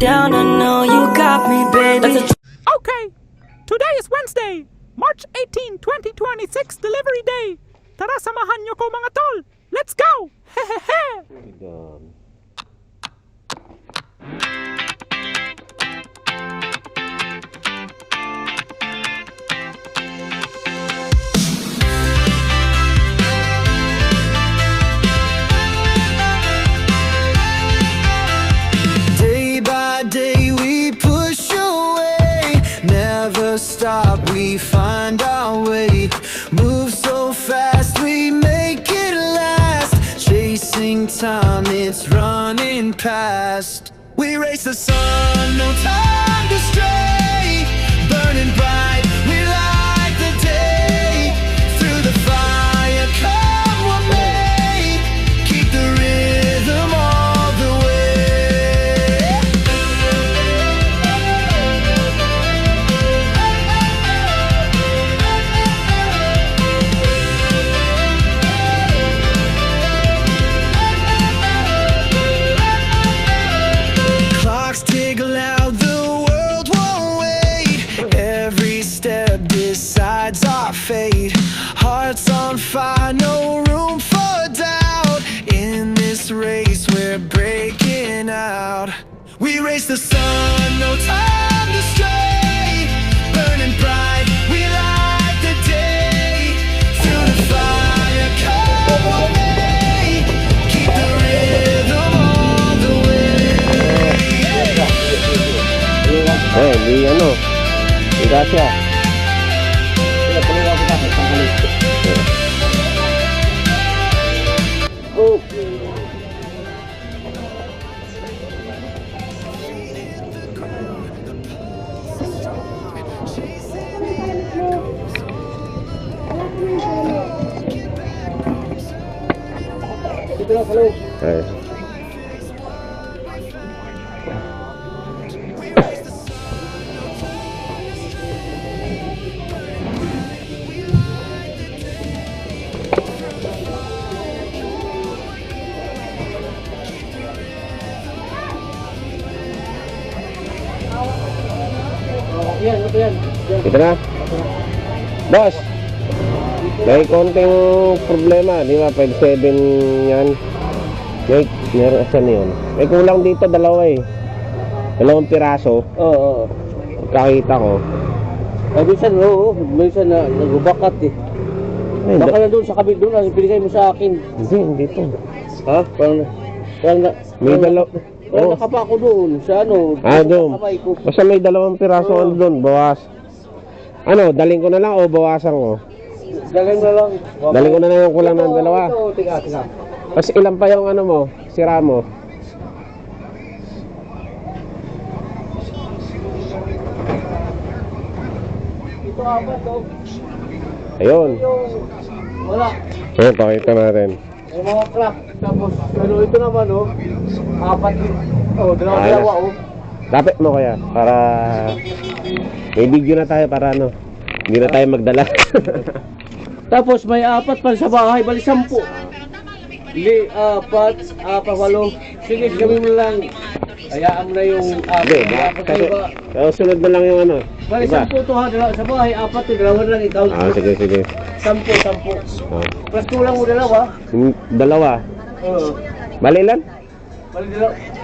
down, I know you got me, baby. Okay, today is Wednesday, March 18, 2026, delivery day. Tara, samahan niyo ko mga tol. Let's go! Hehehe! Day by day we push away, never stop, we find our way. Move so fast, we make it last. Chasing time, it's running past. We race the sun, no time to stray. Burning bright, we light the day. Through the fire, come what may. Keep the rhythm all the way. Clocks tick loud, the world won't wait. Every step decides our fate. Hearts on fire, no room for doubt. In this race, we're breaking out. We race the sun, no time to stray. Burning bright, we light the day. Through the fire, come what may. Keep the rhythm all the way. Eh, di ano, di kasya. Eh. Ito na. Boss, may konting problema, di ba? 5.7 yan. Meron asan yun? May kulang dito, dalawa eh. Dalawang piraso. Oo. Kakita ko. Ay, minsan na nagubakat eh. Ay, Baka na doon sa kabit doon, pinigay mo sa akin. hindi to. Ha? Parang May dalaw. Parang nakapa ako doon sa ano. Doon. Kamay ko. Basta may dalawang piraso ano doon, bawas. Ano, daling ko na lang o bawasan ko? Daling na lang. Daling ko na lang yung kulang ng dalawa. Ito, tiga. Kasi ilan pa yung ano mo, sira mo? Ito apat to. Ayun. Wala. Ayun, pakita natin. Yung mga crack. Tapos, ano ito naman oh. Apat yun. Oh, dalawa oh. Lapit mo kaya, para may video na tayo para ano, hindi na tayo magdala. Tapos may apat pa sa bahay, bali 10. Hindi, 4, walo. Sige, gawin mo lang. Hayaan mo na yung Hindi, sunod na lang yung ano. Bali, Diba? 10 to ha, sa bahay, 4 to, dalawa na lang ikaw. Sige. 10. Ah. Plus kulang mo dalawa. Dalawa. Oo. Bali ilan? Bali,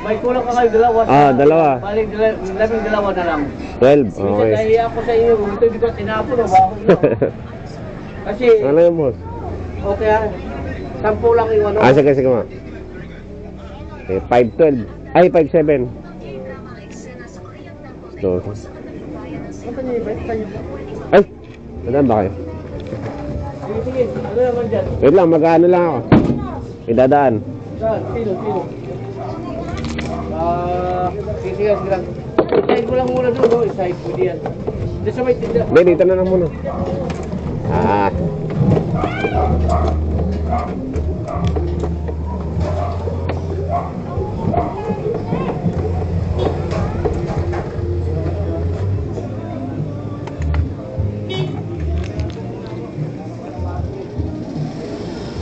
may kulang ka kayo dalawa. Dalawa. Bali, labing dalawa na lang. 12, Minsan okay. nahiya ako sa iyo, ito hindi ko tinapon o ba? Kasi, Ano yung boss? okay ha, 10 lang yung ano. Sige ma. Okay, 5.12. Ay, 5.7. So, Ano niyo ba? ay, nadaan ba kayo? Sige, ano naman dyan? Wait lang, mag-ano lang ako. Idadaan. Saan? Sino? Sige lang. Isahin mo lang muna doon, no? Isahin mo diyan. Diyan sa may tinda. Hindi, dito na lang muna.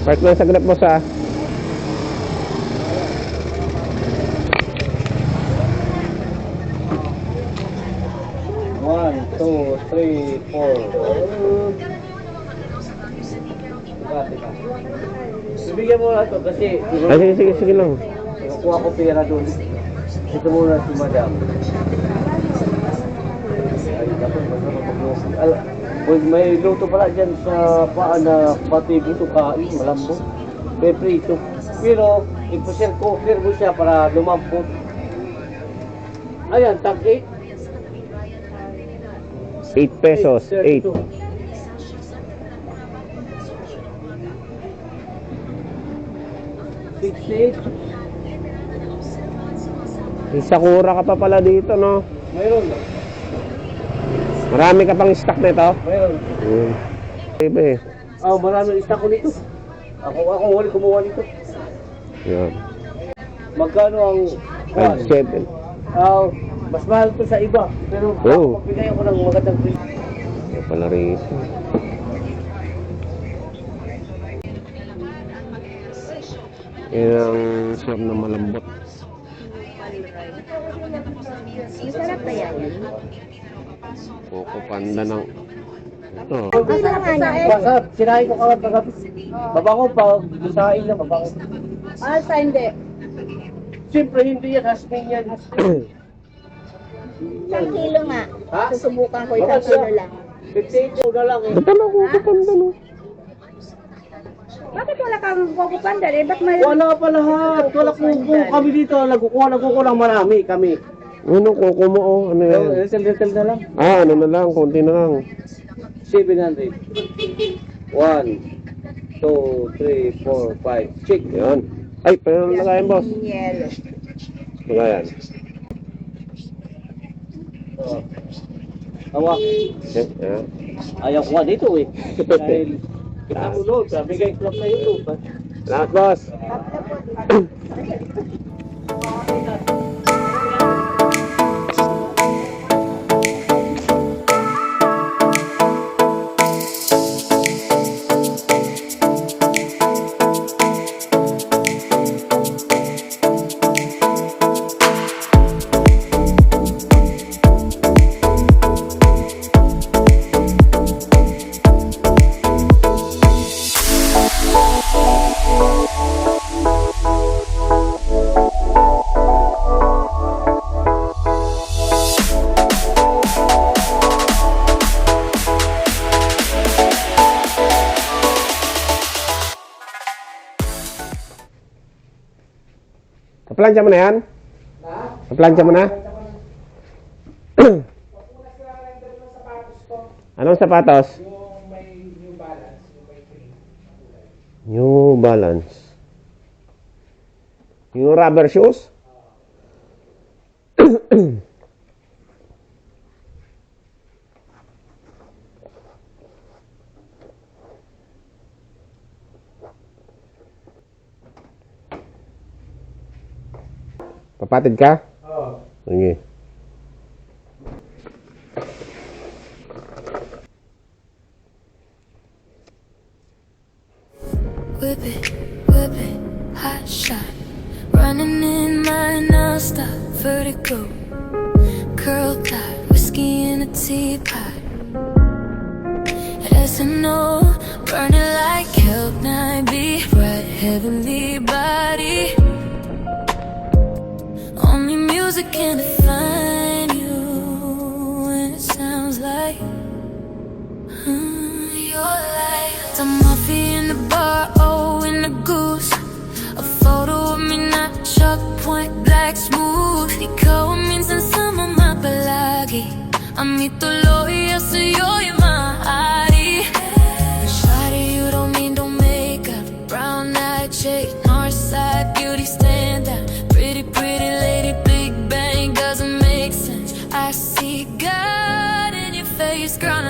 Park lang saglit mo sa Bibigyan mo na ito kasi Ay, sige lang. nakuha ko pera doon. Ito muna si madam. Ay, dapat masarap mag-luto. May luto pala dyan sa paa na pati buto kain, malambot. May prito. Pero, ipa-share cooker mo siya para lumampot. Ayan, tag 8. 8 pesos. 8. 68. Sakura ka pa pala dito, no? Mayroon. Marami ka pang stock nito? Mayroon. Baby. Maraming stock ko nito. Ako huli kumuha nito. Yan. Magkano ang Ay, 7. mas mahal to sa iba. Pero Oh. magbigay ako ng magandang price. Yan pala rito. Yan ang siyam na malambot. Masarap na yan. Coco Panda ng... Ito. Masarap na yan. Masarap. Sinain ko kagad kagabi. Babango pa. Lusain lang. Babango. Alsa hindi. Siyempre, hindi yan. Hasmin yan. Isang kilo nga. Ha? Susubukan ko isang kilo lang. 58 na lang eh. Ito na Coco Panda, no? Bakit wala kang pupupanda? Eh, ba't may... Wala pa lahat. Wala kuko kami dito. Nagkukuha ng marami kami. Ano, Coco mo, oh? Ano yan? Little na lang. Ah, ano na lang, konti na lang. 700. 1, 2, 3, 4, 5. Check. Yan. Ay, pero lagayan, boss. Yellow. Lagayan. Hawak. Yan. Ayaw ko nga dito eh. Dahil kita mo load. Bigay ko lang sa YouTube. Lahat, boss. Kaplansya mo na yan? Kaplansya mo na? Anong sapatos? Yung may New Balance. New Balance. Yung rubber shoes? Papatid ka? Oo. Sige. Whip it, hot shot. Running in my non-stop vertigo. Curl top, whiskey in a teapot. SNO, burning like kelp, 9B, right heavenly body. Only music can define you, and it sounds like your life. The mafia in the bar, oh, in the goose. A photo of me, not chalk, point black, smooth. Ikaw ang minsan sa mga palagi. Ang ituloy sa'yo yung maaari. Shawty, you don't need no makeup. Brown-eyed chick, northside beauty stand out. Pretty lady, Big Bang doesn't make sense. I see God in your face, girl.